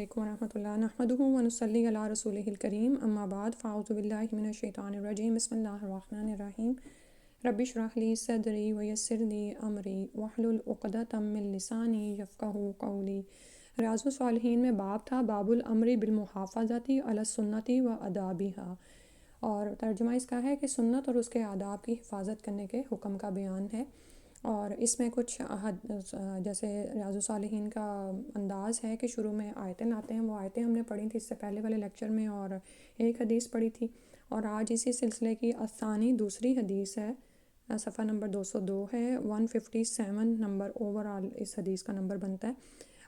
علیکم ورحمۃ اللہ نحمدہ ونصلی علی رسولہ الکریم اما بعد فاعوذ باللہ من الشیطان الرجیم بسم اللہ الرحمن الرحیم رب اشرح لی صدری ویسر لی امری واحلل عقدۃ من لسانی یفقہوا قولی۔ ریاض الصالحین میں باب تھا باب الامر بالمحافظۃ علی السنۃ و آدابها، اور ترجمہ اس کا ہے کہ سنت اور اس کے آداب کی حفاظت کرنے کے حکم کا بیان ہے۔ اور اس میں کچھ جیسے ریاض الصالحین کا انداز ہے کہ شروع میں آیتیں لاتے ہیں، وہ آیتیں ہم نے پڑھی تھی اس سے پہلے والے لیکچر میں، اور ایک حدیث پڑھی تھی، اور آج اسی سلسلے کی الثانی دوسری حدیث ہے، صفحہ نمبر 202 ہے، 157 نمبر اوور آل اس حدیث کا نمبر بنتا ہے۔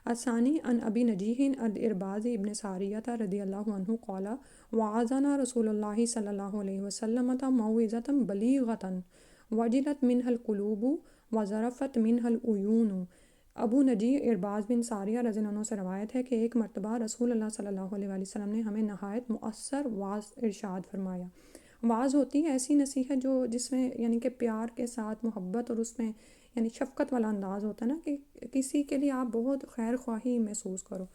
الثانی عن ابی نجیح الارباز ابن ساریہ رضی اللہ عنہ قال وعظنا رسول اللہ صلی اللہ علیہ وسلم موعظۃ بلیغۃ وجلت منها القلوب وظرفت منها العیون۔ ابو نجیح ارباز بن ساریہ رضی اللہ عنہ سے روایت ہے کہ ایک مرتبہ رسول اللہ صلی اللہ علیہ وآلہ وسلم نے ہمیں نہایت مؤثر واعظ ارشاد فرمایا۔ واعظ ہوتی ہے ایسی نصیحت جو جس میں یعنی کہ پیار کے ساتھ محبت اور اس میں یعنی شفقت والا انداز ہوتا ہے نا، کہ کسی کے لیے آپ بہت خیر خواہی محسوس کرو،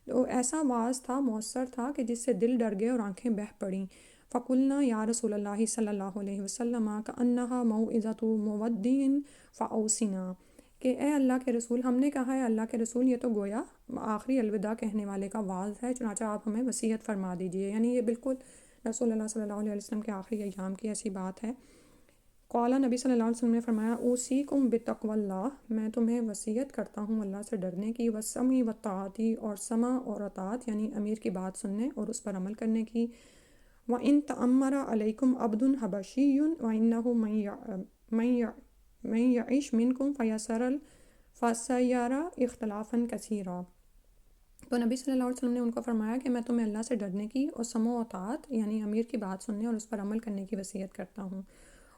تو ایسا واعظ تھا، مؤثر تھا کہ جس سے دل ڈر گئے اور آنکھیں بہہ پڑیں۔ فقلنا یا رسول اللہ صلی اللہ علیہ وسلم کأنہا موعظۃ مودع فاوصنا، کہ اے اللہ کے رسول، ہم نے کہا ہے اللہ کے رسول یہ تو گویا آخری الوداع کہنے والے کا وعظ ہے، چنانچہ آپ ہمیں وصیت فرما دیجئے، یعنی یہ بالکل رسول اللہ صلی اللہ علیہ وسلم کے آخری ایام کی ایسی بات ہے۔ قال نبی صلی اللہ علیہ وسلم نے فرمایا اوصیکم بتقوی اللہ، میں تمہیں وصیت کرتا ہوں اللہ سے ڈرنے کی، والسمع والطاعت، اور سمع اور اطاعت یعنی امیر کی بات سننے اور اس پر عمل کرنے کی۔ وَإِن تَأَمَّرَ عَلَيْكُمْ عَبْدٌ حَبَشِيٌّ وَإِنَّهُ مَن يَعِشْ مِنكُمْ فَسَيَرَى اخْتِلَافًا كَثِيرًا۔ تو نبی صلی اللہ علیہ وسلم نے ان کو فرمایا کہ میں تمہیں اللہ سے ڈرنے کی اور سمع و اطاعت یعنی امیر کی بات سننے اور اس پر عمل کرنے کی وصیت کرتا ہوں،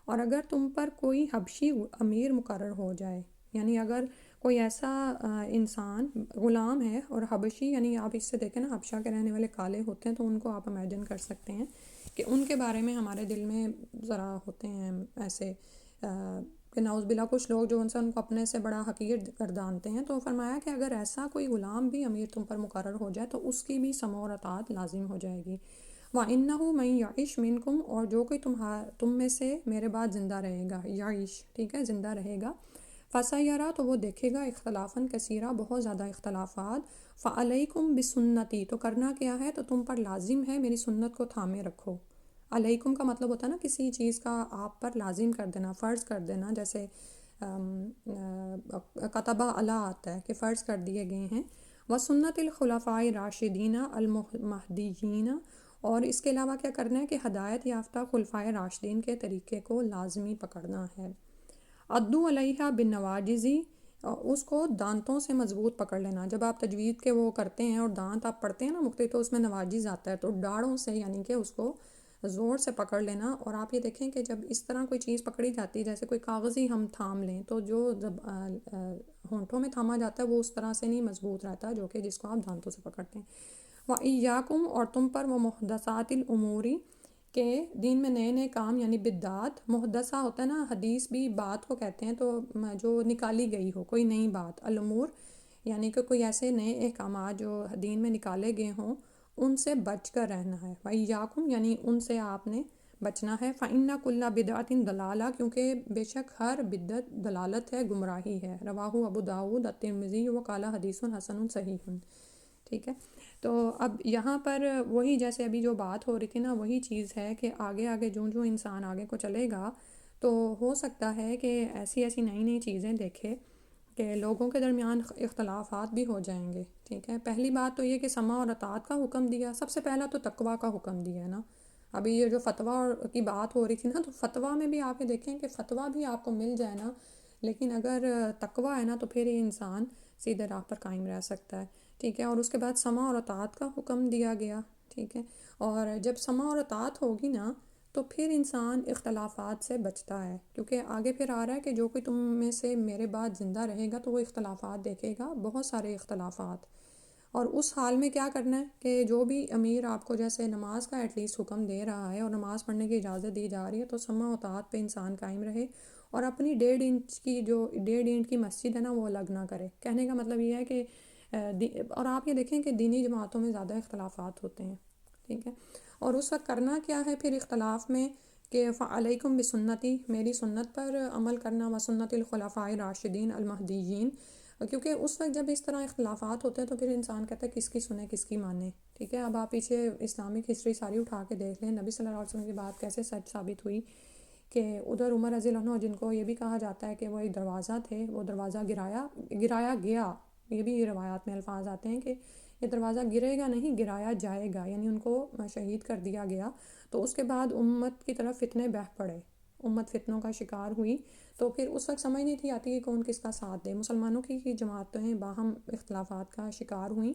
اور اگر تم پر کوئی حبشی امیر مقرر ہو جائے، یعنی اگر کوئی ایسا انسان غلام ہے، اور حبشی یعنی آپ اس سے دیکھیں نا، حبشہ کے رہنے والے کالے ہوتے ہیں، تو ان کو آپ امیجن کر سکتے ہیں کہ ان کے بارے میں ہمارے دل میں ذرا ہوتے ہیں ایسے کہ نعوذ باللہ کچھ لوگ جو ان کو اپنے سے بڑا حقیر گردانتے ہیں، تو فرمایا کہ اگر ایسا کوئی غلام بھی امیر تم پر مقرر ہو جائے تو اس کی بھی سمع اور اطاعت لازم ہو جائے گی۔ وَإِنَّهُ مَن يَعِشْ مِنكُمْ، اور جو کوئی تم میں سے میرے بعد زندہ رہے گا، یعیش ٹھیک ہے، زندہ رہے گا، فَسَيَرَى تو وہ دیکھے گا اختلافاً کثیرہ بہت زیادہ اختلافات، فَعَلَيْكُمْ بِسُنَّتِي تو کرنا کیا ہے، تو تم پر لازم ہے میری سنت کو تھامے رکھو۔ علیکم کا مطلب ہوتا ہے نا کسی چیز کا آپ پر لازم کر دینا، فرض کر دینا، جیسے کتبہ علی آتا ہے کہ فرض کر دیے گئے ہیں۔ وَسُنَّتِ الْخُلَفَاءِ الرَّاشِدِينَ الْمَهْدِيِّينَ، اور اس کے علاوہ کیا کرنا ہے کہ ہدایت یافتہ خلفائے راشدین کے طریقے کو لازمی پکڑنا ہے۔ عَضُّوا عَلَيْهَا بِالنَّوَاجِذِ، اس کو دانتوں سے مضبوط پکڑ لینا۔ جب آپ تجوید کے وہ کرتے ہیں اور دانت آپ پڑھتے ہیں نا مختلف، تو اس میں نواجز آتا ہے، تو ڈاڑھوں سے یعنی کہ اس کو زور سے پکڑ لینا۔ اور آپ یہ دیکھیں کہ جب اس طرح کوئی چیز پکڑی جاتی ہے، جیسے کوئی کاغذی ہم تھام لیں، تو جو جب ہونٹوں میں تھاما جاتا ہے وہ اس طرح سے نہیں مضبوط رہتا جو کہ جس کو آپ دانتوں سے پکڑتے ہیں۔ وَإِيَّاكُمْ، اور تم پر وہ محدثات الامور، کہ دین میں نئے نئے کام یعنی بدعات، محدثہ ہوتا ہے نا، حدیث بھی بات کو کہتے ہیں، تو جو نکالی گئی ہو کوئی نئی بات، الامور یعنی کہ کوئی ایسے نئے احکامات جو دین میں نکالے گئے ہوں، ان سے بچ کر رہنا ہے۔ وَإِيَّاكُمْ یعنی ان سے آپ نے بچنا ہے۔ فَإِنَّ كُلَّ بِدْعَةٍ ضَلَالَةٍ، کیونکہ بے شک ہر بدعت دلالت ہے، گمراہی ہے۔ رواہ ابو داؤد الترمذی وقال حدیث حسن صحیح، ٹھیک ہے۔ تو اب یہاں پر وہی جیسے ابھی جو بات ہو رہی تھی نا، وہی چیز ہے کہ آگے آگے جو انسان آگے کو چلے گا تو ہو سکتا ہے کہ ایسی ایسی نئی نئی چیزیں دیکھے کہ لوگوں کے درمیان اختلافات بھی ہو جائیں گے، ٹھیک ہے۔ پہلی بات تو یہ کہ سمع اور اطاعت کا حکم دیا، سب سے پہلا تو تقویٰ کا حکم دیا ہے نا۔ ابھی یہ جو فتویٰ کی بات ہو رہی تھی نا، تو فتویٰ میں بھی آپ یہ دیکھیں کہ فتویٰ بھی آپ کو مل جائے نا، لیکن اگر تقویٰ ہے نا تو پھر یہ انسان سیدھے راہ پر قائم رہ سکتا ہے، ٹھیک ہے۔ اور اس کے بعد سمع اور اطاعت کا حکم دیا گیا، ٹھیک ہے۔ اور جب سمع اور اطاعت ہوگی نا تو پھر انسان اختلافات سے بچتا ہے، کیونکہ آگے پھر آ رہا ہے کہ جو کوئی تم میں سے میرے بعد زندہ رہے گا تو وہ اختلافات دیکھے گا، بہت سارے اختلافات۔ اور اس حال میں کیا کرنا ہے کہ جو بھی امیر آپ کو جیسے نماز کا ایٹ لیسٹ حکم دے رہا ہے اور نماز پڑھنے کی اجازت دی جا رہی ہے، تو سمع و اطاعت پہ انسان قائم رہے، اور اپنی 1.5 انچ کی جو 1.5 اینٹ کی مسجد ہے نا وہ الگ نہ کرے۔ کہنے کا مطلب یہ ہے کہ اور آپ یہ دیکھیں کہ دینی جماعتوں میں زیادہ اختلافات ہوتے ہیں، ٹھیک ہے، اور اس وقت کرنا کیا ہے پھر اختلاف میں کہ فعلیکم بسنتی، میری سنت پر عمل کرنا، و سنت الخلفاء راشدین المہدیین، کیونکہ اس وقت جب اس طرح اختلافات ہوتے ہیں تو پھر انسان کہتا ہے کس کی سنیں کس کی مانیں، ٹھیک ہے۔ اب آپ پیچھے اسلامک ہسٹری ساری اٹھا کے دیکھ لیں، نبی صلی اللہ علیہ وسلم کی بات کیسے سچ ثابت ہوئی کہ ادھر عمر رضی اللہ عنہ، جن کو یہ بھی کہا جاتا ہے کہ وہ ایک دروازہ تھے، وہ دروازہ گرایا گیا، یہ بھی روایات میں الفاظ آتے ہیں کہ یہ دروازہ گرے گا نہیں، گرایا جائے گا، یعنی ان کو شہید کر دیا گیا۔ تو اس کے بعد امت کی طرف فتنے بہہ پڑے، امت فتنوں کا شکار ہوئی، تو پھر اس وقت سمجھ نہیں تھی آتی کہ کون کس کا ساتھ دے، مسلمانوں کی جماعتیں باہم اختلافات کا شکار ہوئیں۔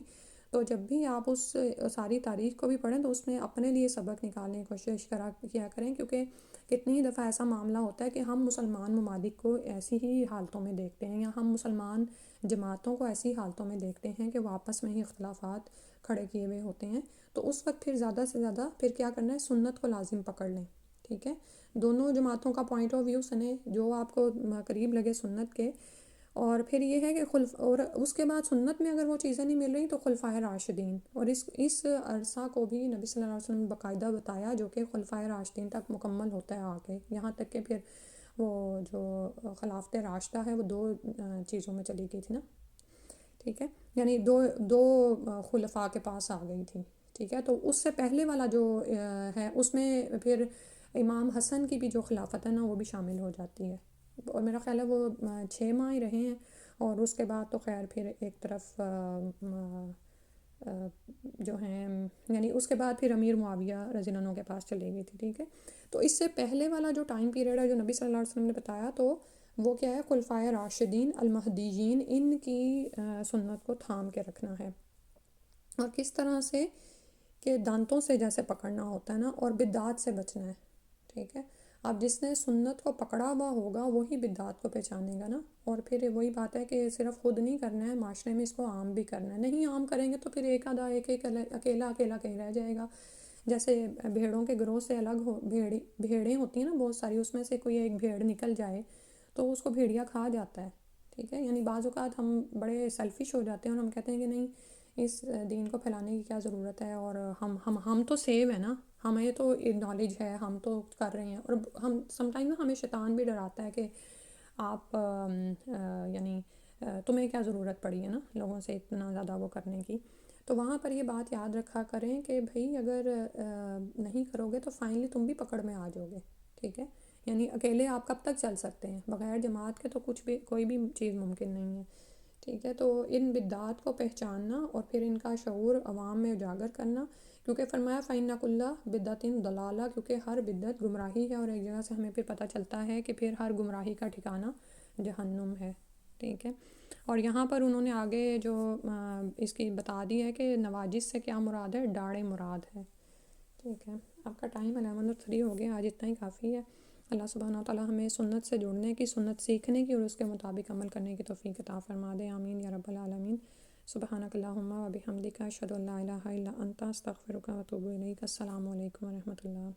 تو جب بھی آپ اس ساری تاریخ کو بھی پڑھیں تو اس میں اپنے لیے سبق نکالنے کی کوشش کیا کریں، کیونکہ کتنی ہی دفعہ ایسا معاملہ ہوتا ہے کہ ہم مسلمان ممالک کو ایسی ہی حالتوں میں دیکھتے ہیں، یا ہم مسلمان جماعتوں کو ایسی حالتوں میں دیکھتے ہیں کہ وہ آپس میں ہی اختلافات کھڑے کیے ہوئے ہوتے ہیں۔ تو اس وقت پھر زیادہ سے زیادہ پھر کیا کرنا ہے، سنت کو لازم پکڑ لیں، ٹھیک ہے، دونوں جماعتوں کا پوائنٹ آف ویو سنیں جو آپ کو قریب لگے سنت کے، اور پھر یہ ہے کہ اور اس کے بعد سنت میں اگر وہ چیزیں نہیں مل رہی تو خلفائے راشدین، اور اس عرصہ کو بھی نبی صلی اللہ علیہ وسلم نے باقاعدہ بتایا، جو کہ خلفائے راشدین تک مکمل ہوتا ہے آگے، یہاں تک کہ پھر وہ جو خلافت راشدہ ہے وہ 2 چیزوں میں چلی گئی تھی نا، ٹھیک ہے، یعنی دو خلفاء کے پاس آ گئی تھی، ٹھیک ہے۔ تو اس سے پہلے والا جو ہے اس میں پھر امام حسن کی بھی جو خلافت ہے نا وہ بھی شامل ہو جاتی ہے، اور میرا خیال ہے وہ 6 ماہ ہی رہے ہیں، اور اس کے بعد تو خیر پھر ایک طرف جو ہیں، یعنی اس کے بعد پھر امیر معاویہ رضی اللہ عنہ کے پاس چلی گئی تھی، ٹھیک ہے۔ تو اس سے پہلے والا جو ٹائم پیریڈ ہے جو نبی صلی اللہ علیہ وسلم نے بتایا، تو وہ کیا ہے، خلفائے راشدین المہدیین، ان کی سنت کو تھام کے رکھنا ہے، اور کس طرح سے کہ دانتوں سے جیسے پکڑنا ہوتا ہے نا، اور بدعات سے بچنا ہے، ٹھیک ہے۔ اب جس نے سنت کو پکڑا ہوا ہوگا وہی بدعات کو پہچانے گا نا، اور پھر وہی بات ہے کہ صرف خود نہیں کرنا ہے، معاشرے میں اس کو عام بھی کرنا ہے، نہیں عام کریں گے تو پھر ایک اکیلا کہیں رہ جائے گا، جیسے بھیڑوں کے گروہ سے الگ بھیڑیں ہوتی ہیں نا بہت ساری، اس میں سے کوئی ایک بھیڑ نکل جائے تو اس کو بھیڑیا کھا جاتا ہے، ٹھیک ہے، یعنی بعض اوقات ہم بڑے سیلفش ہو جاتے ہیں اور ہم کہتے ہیں کہ نہیں اس دین کو پھیلانے کی کیا ضرورت ہے، اور ہم تو سیو ہیں نا، ہمیں تو نالج ہے، ہم تو کر رہے ہیں، اور ہم سم ٹائم نا ہمیں شیطان بھی ڈراتا ہے کہ آپ یعنی تمہیں کیا ضرورت پڑی ہے نا لوگوں سے اتنا زیادہ وہ کرنے کی۔ تو وہاں پر یہ بات یاد رکھا کریں کہ بھئی اگر نہیں کرو گے تو فائنلی تم بھی پکڑ میں آ جاؤ گے، ٹھیک ہے، یعنی اکیلے آپ کب تک چل سکتے ہیں، بغیر جماعت کے تو کوئی بھی چیز ممکن نہیں ہے، ٹھیک ہے۔ تو ان بدعات کو پہچاننا اور پھر ان کا شعور عوام میں اجاگر کرنا، کیونکہ فرمایا فَإِنَّ كُلَّ بِدْعَةٍ ضَلَالَةٍ، کیونکہ ہر بدعت گمراہی ہے، اور ایک جگہ سے ہمیں پھر پتہ چلتا ہے کہ پھر ہر گمراہی کا ٹھکانہ جہنم ہے، ٹھیک ہے۔ اور یہاں پر انہوں نے آگے جو اس کی بتا دی ہے کہ نواجس سے کیا مراد ہے، ڈاڑے مراد ہے، ٹھیک ہے۔ آپ کا ٹائم 11:03 ہو گیا، آج اتنا ہی کافی ہے۔ اللہ سبحانہ و تعالیٰ ہمیں سنت سے جڑنے کی، سنت سیکھنے کی اور اس کے مطابق عمل کرنے کی توفیق عطا فرما دے، آمین یا رب العالمین۔ سبحانک اللہم و بحمدک، اشہد ان لا الہ الا انت، استغفرک و اتوب الیک۔ السلام علیکم و رحمۃ اللہ۔